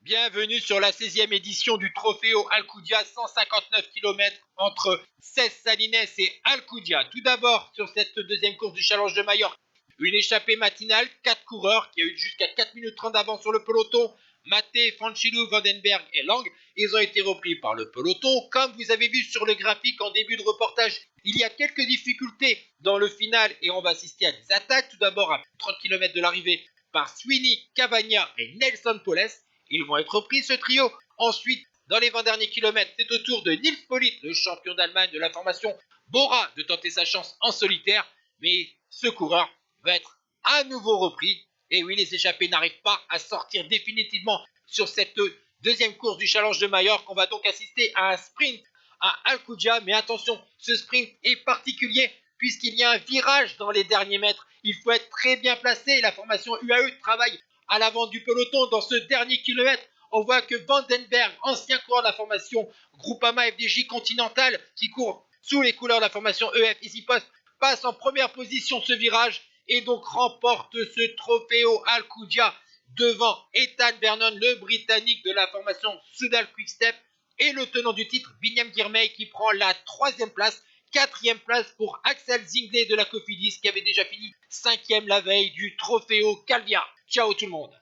Bienvenue sur la 16e édition du Trofeo Alcudia, 159 km entre Cès Salines et Alcudia. Tout d'abord, sur cette deuxième course du Challenge de Majorque, une échappée matinale, 4 coureurs qui a eu jusqu'à 4 minutes 30 d'avance sur le peloton. Maté, Fanchilou, Vandenberg et Lang, ils ont été repris par le peloton. Comme vous avez vu sur le graphique en début de reportage, il y a quelques difficultés dans le final et on va assister à des attaques. Tout d'abord à 30 km de l'arrivée par Sweeney, Cavagna et Nelson Poles. Ils vont être repris ce trio. Ensuite, dans les 20 derniers kilomètres, c'est au tour de Nils Politt, le champion d'Allemagne de la formation Bora, de tenter sa chance en solitaire. Mais ce coureur va être à nouveau repris. Et oui, les échappés n'arrivent pas à sortir définitivement sur cette deuxième course du Challenge de Majorque. On va donc assister à un sprint à Alcudia. Mais attention, ce sprint est particulier puisqu'il y a un virage dans les derniers mètres. Il faut être très bien placé. La formation UAE travaille à l'avant du peloton dans ce dernier kilomètre. On voit que Vandenberg, ancien coureur de la formation Groupama FDJ Continental, qui court sous les couleurs de la formation EF EasyPost, passe en première position ce virage et donc remporte ce Trofeo Alcudia devant Ethan Vernon, le Britannique de la formation Soudal Quickstep, et le tenant du titre, Binyam Girmay, qui prend la 3e place. 4e place pour Axel Zinglet de la Cofidis, qui avait déjà fini 5e la veille du Trofeo Calvia. Ciao tout le monde.